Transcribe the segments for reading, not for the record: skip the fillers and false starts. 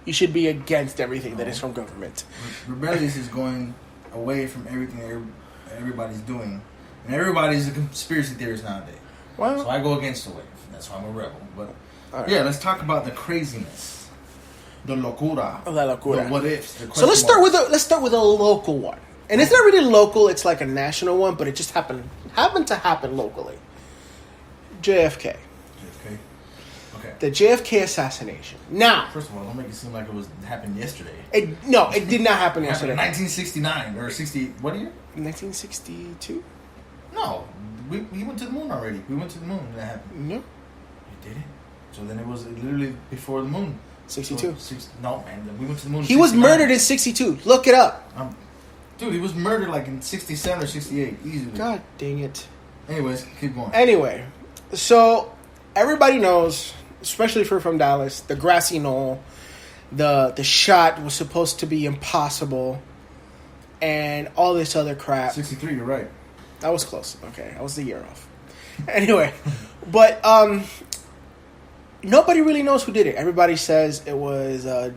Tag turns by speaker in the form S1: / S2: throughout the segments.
S1: You should be against everything that is from government.
S2: Rebellious is going away from everything everybody's doing. And everybody's a conspiracy theorist nowadays. Well, so I go against the wave. That's why I'm a rebel. But yeah, let's talk about the craziness. The locura.
S1: La locura.
S2: The what ifs.
S1: So let's start with a local one. And it's not really local, it's like a national one, but it just happened to happen locally. JFK. Okay. The JFK assassination. Now,
S2: first of all, don't make it seem like it happened yesterday.
S1: It did not happen yesterday.
S2: Happened in 1969 or 60. What year?
S1: 1962.
S2: No, we went to the moon already. We went to the moon when that happened.
S1: No,
S2: you didn't. So then it was literally before the moon.
S1: 62.
S2: No, man, we went to the moon.
S1: He was murdered in 62. Look it up.
S2: Dude, he was murdered like in 67 or 68, easily.
S1: God dang it.
S2: Anyways, keep going.
S1: Anyway, so everybody knows, especially if you're from Dallas, the grassy knoll, the shot was supposed to be impossible, and all this other crap.
S2: 63, you're right.
S1: That was close. Okay, I was the year off. Anyway, but nobody really knows who did it. Everybody says it was...
S2: what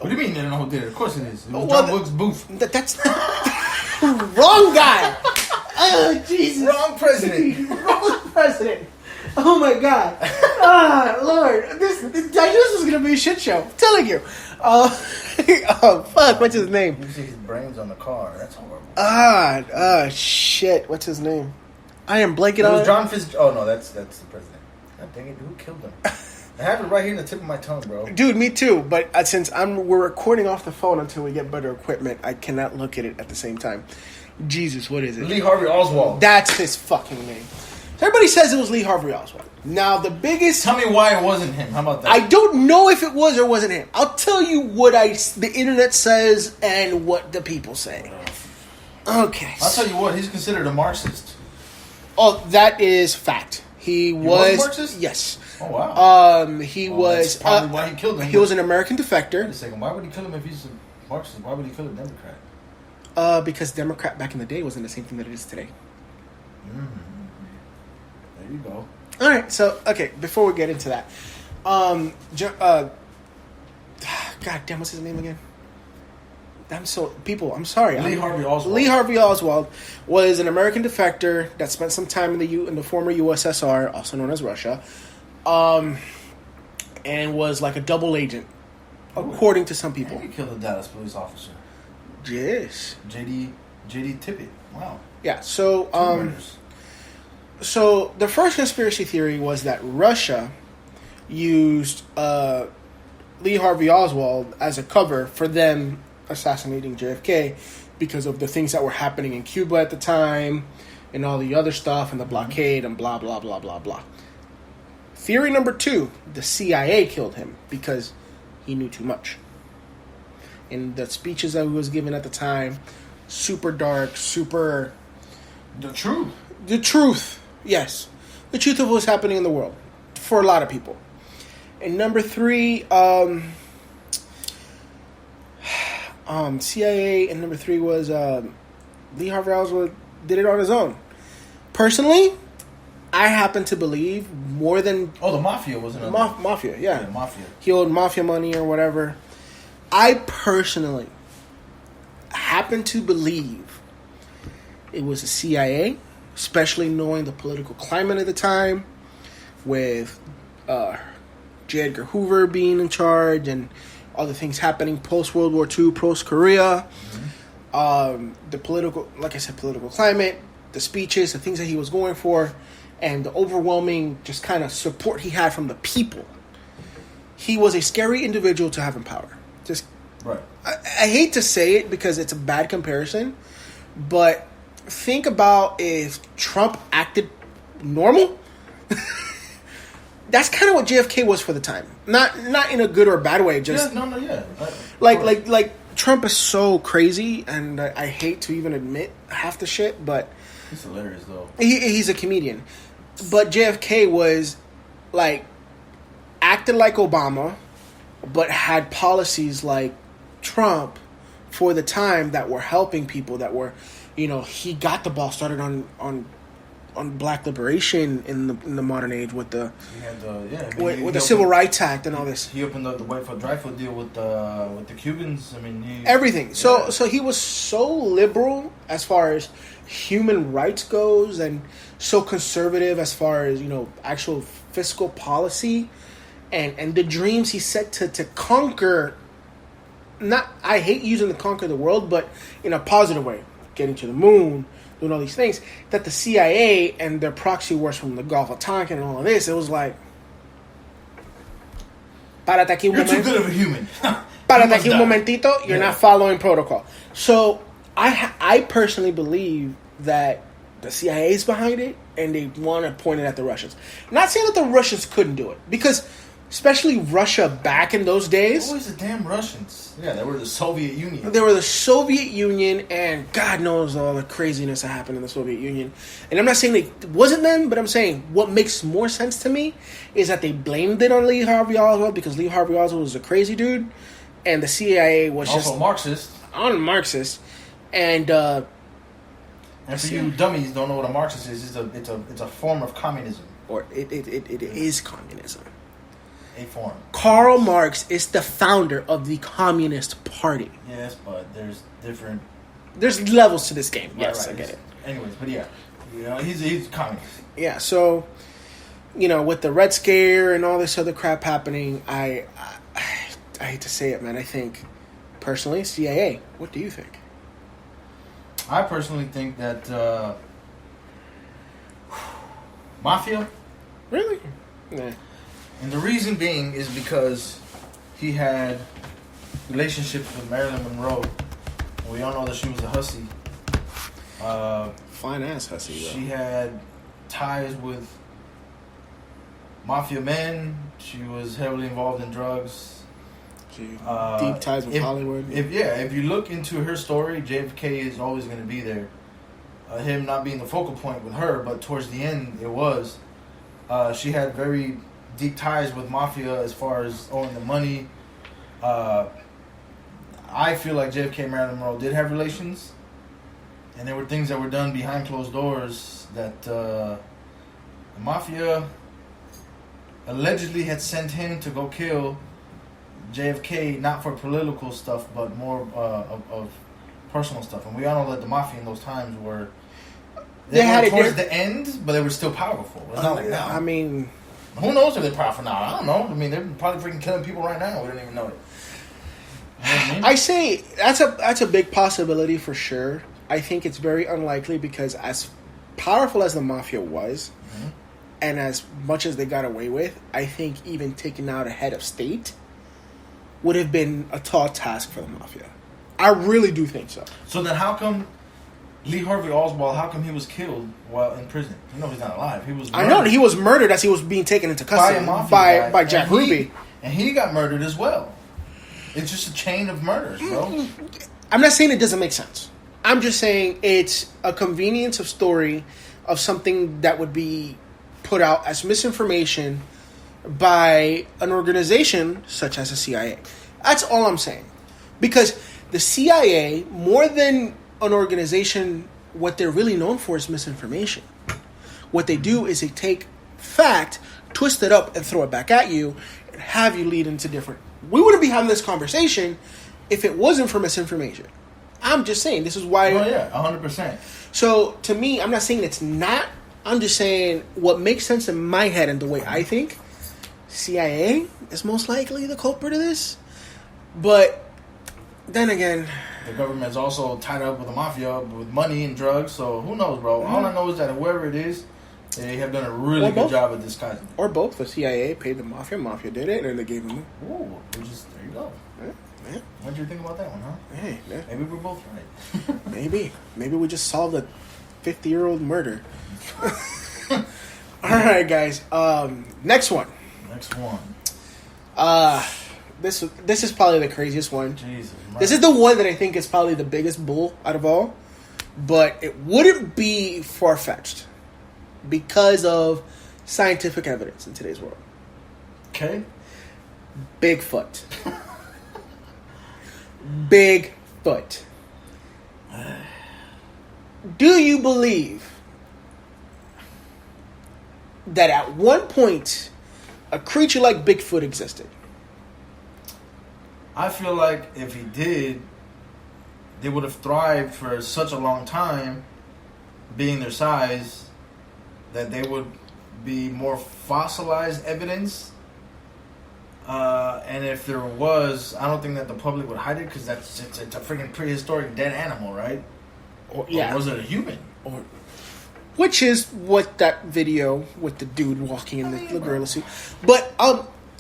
S2: do you mean they don't know who did it? Of course it is. It was John Wilkes Booth.
S1: That's wrong guy. Oh, Jesus.
S2: Wrong president.
S1: Wrong president. Oh, my God. Lord. This was going to be a shit show. I'm telling you. Oh, fuck. What's his name?
S2: You see his brains on the car. That's horrible.
S1: Shit. What's his name? I am blanking on...
S2: It was John Fitzgerald. Oh, no, that's the president. God dang it. Who killed him? I have it right here in the tip of my tongue, bro.
S1: Dude, me too. But since we're recording off the phone until we get better equipment, I cannot look at it at the same time. Jesus, what is it?
S2: Lee Harvey Oswald.
S1: That's his fucking name. Everybody says it was Lee Harvey Oswald. Now, the biggest...
S2: Tell me why it wasn't him. How about that?
S1: I don't know if it was or wasn't him. I'll tell you what the internet says and what the people say. Okay.
S2: I'll tell you what. He's considered a Marxist.
S1: Oh, that is fact. He was
S2: a Marxist?
S1: Yes.
S2: Oh, wow.
S1: He was...
S2: That's probably why he killed him.
S1: He was an American defector.
S2: Wait a second. Why would he kill him if he's a Marxist? Why would he kill a Democrat?
S1: Because Democrat back in the day wasn't the same thing that it is today.
S2: There you go.
S1: All right. So, okay. Before we get into that, God damn, what's his name again? I'm sorry.
S2: Lee Harvey Oswald.
S1: Lee Harvey Oswald was an American defector that spent some time in the former USSR, also known as Russia, and was like a double agent, according to some people.
S2: And he killed a Dallas police officer.
S1: Yes.
S2: JD Tippit. Wow.
S1: Yeah. So, so the first conspiracy theory was that Russia used Lee Harvey Oswald as a cover for them assassinating JFK because of the things that were happening in Cuba at the time and all the other stuff and the blockade and blah, blah, blah, blah, blah. Theory number 2, the CIA killed him because he knew too much. And the speeches that he was given at the time, super dark, super...
S2: The truth.
S1: The truth, yes. The truth of what's happening in the world for a lot of people. And number 3, CIA, and number 3 was Lee Harvey Oswald did it on his own. Personally, I happen to believe more than...
S2: Oh, the Mafia was another.
S1: Mafia, yeah.
S2: Yeah, Mafia.
S1: He owed Mafia money or whatever. I personally happen to believe it was the CIA, especially knowing the political climate at the time, with J. Edgar Hoover being in charge and all the things happening post-World War II, post-Korea. The political, like I said, political climate, the speeches, the things that he was going for, and the overwhelming just kind of support he had from the people. He was a scary individual to have in power. Just,
S2: right.
S1: I hate to say it because it's a bad comparison, but think about if Trump acted normal. That's kind of what JFK was for the time. Not in a good or bad way. Just like Trump is so crazy, and I hate to even admit half the shit, but
S2: he's hilarious though.
S1: He's a comedian. But JFK was like acted like Obama, but had policies like Trump for the time that were helping people. That were, he got the ball started on on black liberation in the modern age with the
S2: with
S1: the Civil Rights Act and all this.
S2: He opened up the white foot dry foot deal with the Cubans. I mean,
S1: everything. So he was so liberal as far as human rights goes, and so conservative as far as actual fiscal policy, and the dreams he set to conquer. I hate using the conquer the world, but in a positive way, getting to the moon. Doing all these things, that the CIA and their proxy wars from the Gulf of Tonkin and all of this, it was like, párate aquí un
S2: momento. You're too good of a human.
S1: Párate aquí un momentito. You're not following protocol. So I personally believe that the CIA is behind it, and they want to point it at the Russians. Not saying that the Russians couldn't do it, because especially Russia back in those days.
S2: Always the damn Russians. Yeah, they were the Soviet Union.
S1: They were the Soviet Union, and God knows all the craziness that happened in the Soviet Union. And I'm not saying it wasn't them, but I'm saying what makes more sense to me is that they blamed it on Lee Harvey Oswald, because Lee Harvey Oswald was a crazy dude, and the CIA was
S2: also
S1: just
S2: Marxist.
S1: And
S2: for you dummies don't know what a Marxist is, it's a form of communism.
S1: Or it is communism.
S2: A form.
S1: Karl Marx is the founder of the Communist Party.
S2: Yes, but
S1: there's levels to this game. Yes,
S2: right.
S1: I get it.
S2: Anyways, but he's a communist.
S1: Yeah, so with the Red Scare and all this other crap happening, I hate to say it, man. I think personally, CIA. What do you think?
S2: I personally think that mafia.
S1: Really? Nah.
S2: And the reason being is because he had relationships with Marilyn Monroe. We all know that she was a hussy.
S1: Fine ass hussy, though.
S2: She had ties with mafia men. She was heavily involved in drugs.
S1: Deep ties with Hollywood.
S2: If you look into her story, JFK is always going to be there. Him not being the focal point with her, but towards the end, it was. She had very deep ties with mafia as far as owing the money. I feel like JFK and Marilyn Monroe did have relations, and there were things that were done behind closed doors that the mafia allegedly had sent him to go kill JFK, not for political stuff, but more of personal stuff. And we all know that the mafia in those times were towards the end, but they were still powerful. It's not like now.
S1: I mean,
S2: who knows if they're powerful now? I don't know. I mean, they're probably freaking killing people right now. We don't even know it. You know what I mean?
S1: I say that's a big possibility for sure. I think it's very unlikely, because as powerful as the mafia was, and as much as they got away with, I think even taking out a head of state would have been a tall task for the mafia. I really do think so.
S2: So then how come Lee Harvey Oswald, how come he was killed while in prison? You know he's not alive. He was murdered.
S1: I know he was murdered as he was being taken into custody by Jack Ruby.
S2: And he got murdered as well. It's just a chain of murders, bro.
S1: I'm not saying it doesn't make sense. I'm just saying it's a convenience of story of something that would be put out as misinformation by an organization such as the CIA. That's all I'm saying. Because the CIA, more than an organization, what they're really known for is misinformation. What they do is they take fact, twist it up, and throw it back at you, and have you lead into different... We wouldn't be having this conversation if it wasn't for misinformation. I'm just saying, this is why...
S2: Oh, yeah, 100%.
S1: So, to me, I'm not saying it's not. I'm just saying what makes sense in my head and the way I think, CIA is most likely the culprit of this. But, then again...
S2: The government's also tied up with the mafia, with money and drugs, so who knows, bro? All I know is that whoever it is, they have done a really good job at disguising.
S1: Or both. The CIA paid the mafia did it, and then they gave them...
S2: Ooh, there you go.
S1: Yeah.
S2: What did you think about that one, huh?
S1: Hey, yeah.
S2: Maybe we're both right.
S1: Maybe we just solved a 50-year-old murder. All right, guys. Next one. This is probably the craziest one.
S2: Jesus,
S1: this is the one that I think is probably the biggest bull out of all. But it wouldn't be far-fetched because of scientific evidence in today's world.
S2: Okay.
S1: Bigfoot. Bigfoot. Do you believe that at one point a creature like Bigfoot existed?
S2: I feel like if he did, they would have thrived for such a long time, being their size, that they would be more fossilized evidence. And if there was, I don't think that the public would hide it because it's a freaking prehistoric dead animal, right? Or was it a human?
S1: Which is what that video with the dude walking in the gorilla suit. But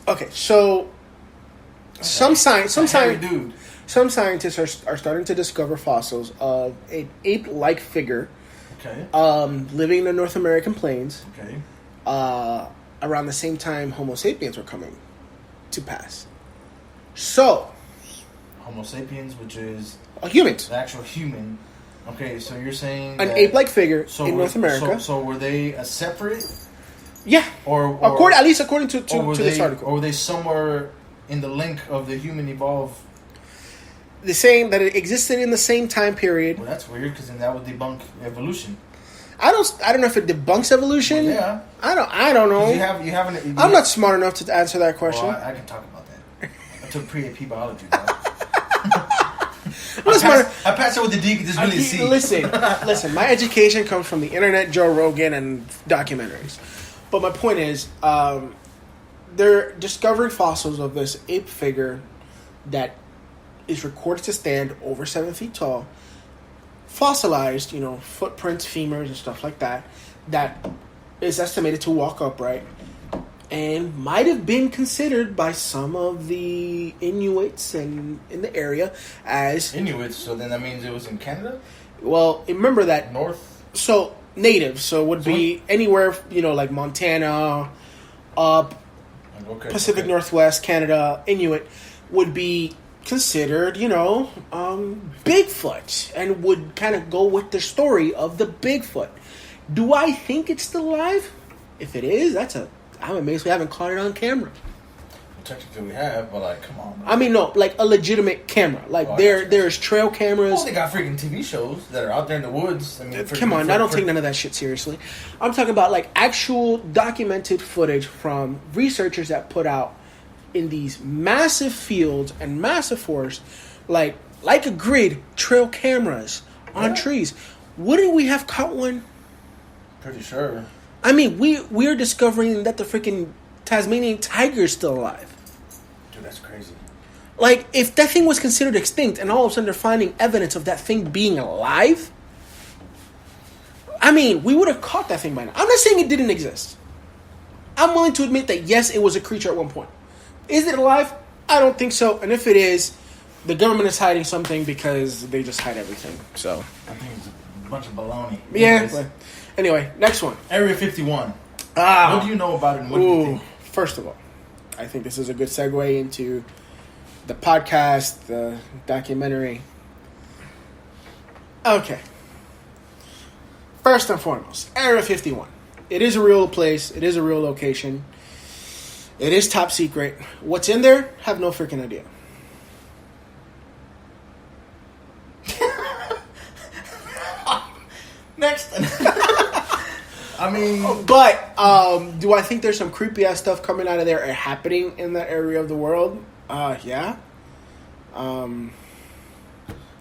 S1: okay, so some scientists are starting to discover fossils of an ape-like figure.
S2: Okay.
S1: Living in the North American plains.
S2: Okay.
S1: Around the same time Homo sapiens were coming to pass. So,
S2: Homo sapiens, which is
S1: a human,
S2: the actual human. Okay, so you're saying
S1: an ape-like figure in North America.
S2: So were they a separate?
S1: Yeah. Or at least according to this article.
S2: Or were they somewhere in the link of the human evolve?
S1: They're saying that it existed in the same time period.
S2: Well, that's weird because then that would debunk evolution.
S1: I don't know if it debunks evolution.
S2: Well, yeah.
S1: I don't know. I'm not smart enough to answer that question.
S2: Well, I can talk about that. I took pre-AP biology, bro. I passed it with the D because it's really a C.
S1: Listen. My education comes from the internet, Joe Rogan, and documentaries. But my point is, they're discovering fossils of this ape figure that is recorded to stand over 7 feet tall, fossilized, footprints, femurs, and stuff like that. That is estimated to walk upright, and might have been considered by some of the Inuits and in the area as
S2: Inuits. So then that means it was in Canada.
S1: Well, remember that
S2: north.
S1: So native. So it would be anywhere, like Montana, Pacific Northwest, Canada. Inuit would be considered, Bigfoot, and would kind of go with the story of the Bigfoot. Do I think it's still alive? If it is, I'm amazed we haven't caught it on camera.
S2: Well, technically we have, but come on. Man.
S1: I mean, no, like a legitimate camera. There's trail cameras.
S2: Well, they got freaking TV shows that are out there in the woods. I mean,
S1: come on, I don't take none of that shit seriously. I'm talking about actual documented footage from researchers that put out in these massive fields and massive forests, like a grid, trail cameras on trees. Wouldn't we have caught one?
S2: Pretty sure.
S1: I mean, we're discovering that the freaking Tasmanian tiger is still alive.
S2: Dude, that's crazy.
S1: If that thing was considered extinct and all of a sudden they're finding evidence of that thing being alive, I mean, we would have caught that thing by now. I'm not saying it didn't exist. I'm willing to admit that, yes, it was a creature at one point. Is it alive? I don't think so. And if it is, the government is hiding something because they just hide everything. So
S2: I think it's a bunch of baloney.
S1: Yeah. Anyway, next one.
S2: Area 51. What do you know about it and what do you think?
S1: First of all, I think this is a good segue into the podcast, the documentary. Okay. First and foremost, Area 51. It is a real place. It is a real location. It is top secret. What's in there? Have no freaking idea.
S2: Next. I mean,
S1: but do I think there's some creepy ass stuff coming out of there or happening in that area of the world? Yeah.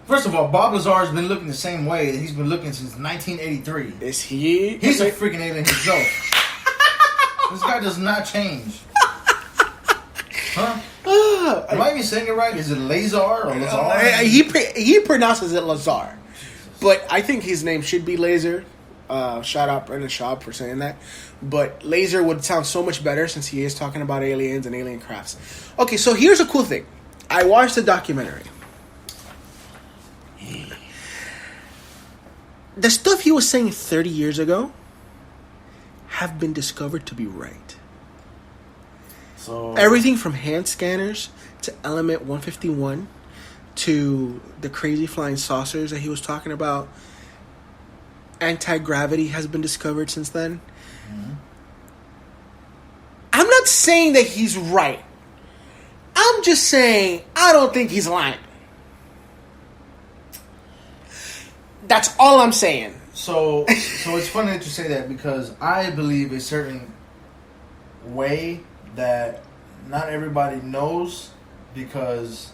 S2: First of all, Bob Lazar has been looking the same way that he's been looking since 1983.
S1: Is he?
S2: He's a freaking alien himself. This guy does not change. Huh? Am I even saying it right? Is it Lazar or Lazar?
S1: He pronounces it Lazar. But I think his name should be Laser. Shout out Brendan Schaub for saying that. But Laser would sound so much better since he is talking about aliens and alien crafts. Okay, so here's a cool thing. I watched the documentary. The stuff he was saying 30 years ago have been discovered to be right.
S2: So
S1: everything from hand scanners to Element 151 to the crazy flying saucers that he was talking about. Anti-gravity has been discovered since then. Mm-hmm. I'm not saying that he's right. I'm just saying I don't think he's lying. That's all I'm saying.
S2: So it's funny that you say that because I believe a certain way that not everybody knows because